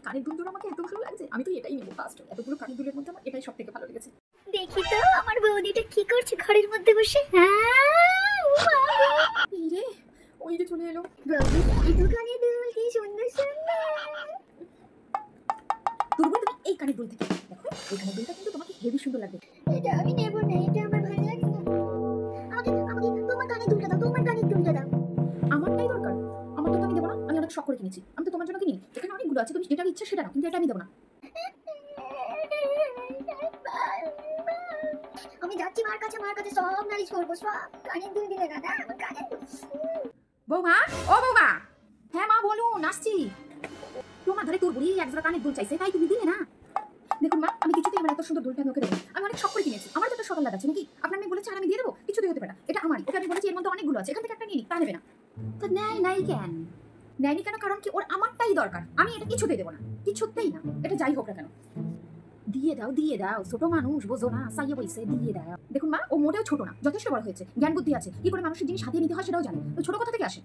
কানের দুলগুলো আমাকে এত ভালো লাগছে, আমি তো এটাই নেবো ফার্স্ট। এতগুলো কানের দুলের মধ্যে আমার এটাই সবথেকে ভালো লেগেছে। দেখি তো আমার বৌদিটা কি করছে ঘরের মধ্যে বসে। এই রে, ওই যে চলে এলো। বৌদি এত কানের দুল, কি সুন্দর সুন্দর। দুর্বল, তুমি এই কানের দুল থেকে দেখো, এই কানের দুলটা কিন্তু তোমাকে হেভি সুন্দর লাগবে। এটা আমি নেব না, এটা আমার ভালো লাগে না। আমাকে আমাকে তোমার কানের দুলটা দাও, তোমার কানের দুলটা দাও। আমারটাই দরকার, আমারটা তো আমি দেবো না, আমি অনেক শখ করে কিনেছি। আমি তো তোমার জন্য কিনি, এখানে অনেকগুলো আছে, তুমি যেটা ইচ্ছা সেটা নাও, কিন্তু এটা আমি দেবো না। আমি যাচ্ছি মার কাছে, মার কাছে সব নালিশ করবো, সব কানের দুল দিলে না, আমার কানের দুল। বৌমা, ও বৌমা। হ্যাঁ মা বলুন, আসছি। তোমার ধারে তোর বুড়ি এক জোড়া কানের দুল চাইছে, তাই তুমি দিলে না। দেখুন মা, আমি কিছুতেই আমার এত সুন্দর দুলটা আমি ওকে দেবো। আমি অনেক শখ করে কিনেছি, আমার তো একটা সকাল আছে নাকি? আপনার মেয়ে বলেছে আর আমি দিয়ে দেবো, কিছুতেই হতে পারে না। এটা আমারই, ওকে আমি বলেছি এর মধ্যে অনেকগুলো আছে, এখান থেকে একটা নিয়ে নি, তা নেবে না। তো নেয় নাই কেন? নেয়নি কেন? কারণ কি, ওর আমারটাই দরকার, আমি এটা কিছুতেই দেবো না, কিছুতেই না। এটা যাই হোক না কেন, দিয়ে দাও দিয়ে দাও, ছোট মানুষ বোঝো না, সাইয়ে বইছে, দিয়ে দাও। দেখুন মা, ও মোটেও ছোট না, যথেষ্ট বড় হয়েছে, জ্ঞান বুদ্ধি আছে, কি করে মানুষের জিনিস হাতিয়ে নিতে হয় সেটাও জানে। ওই ছোট কথা থেকে আসে।